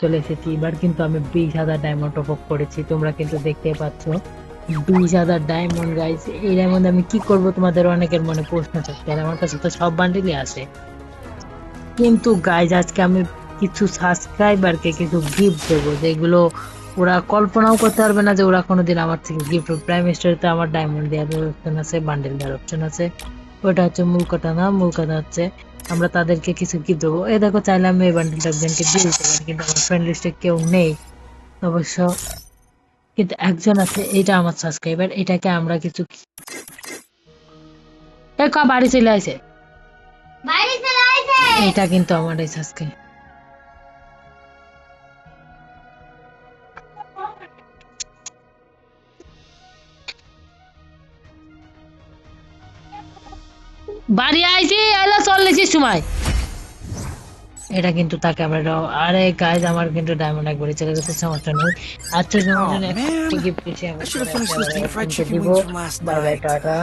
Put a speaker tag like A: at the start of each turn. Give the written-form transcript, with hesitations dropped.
A: চলে এসেছি। এবার কিন্তু আমি 20,000 ডায়মন্ড টপ আপ করেছি, তোমরা কিন্তু দেখতেই পাচ্ছ। 20,000 ডায়মন্ড গাইস, এই ডায়মন্ড আমি কি করব? তোমাদের অনেকের মনে প্রশ্ন থাকতে আর আমার কাছে তো সব বান্ডিলই আছে। কিন্তু গাইজ আজকে আমি কিছু সাবস্ক্রাইবারকে কিছু গিফট দেবো, যেগুলো ওরা কল্পনাও করতে পারবে না যে ওরা কোনোদিন আমার থেকে গিফট। প্রাইম স্টোরিতে আমার ডায়মন্ড দেওয়ার অপশন আছে, বান্ডেল দেওয়ার অপশন আছে। ওটা হচ্ছে মূল কথা না, মূল কথা হচ্ছে আমরা তাদেরকে কিছু গিফট দেবো। এই দেখো, চাইলে আমি এই বান্ডেলটা একজনকে দিয়ে দিতে পারি, কিন্তু আমার ফ্রেন্ড লিস্টে কেউ নেই অবশ্য। কিন্তু একজন আছে, এটা আমার সাবস্ক্রাইবার, এটাকে আমরা কিছু বাড়ি চলে আসে। এটা কিন্তু আমার এই সাবস্ক্রাইব। বাড়ি আইছি, এলো চল্লিশের সময়। এটা কিন্তু তাকে আমরা আরে গাইজ, আমার কিন্তু ডায়মন্ড একবারে চলে গেছে, সমস্যা নেই। আচ্ছা, তোমার
B: Oh
A: জন্য একটা
B: man,
A: গিফট পেয়েছি, আমি
B: I should have
A: পরে
B: finished those deep fried
A: কিনতে
B: chicken
A: দিব।
B: wings from last
A: bye bye,
B: night.
A: Tata.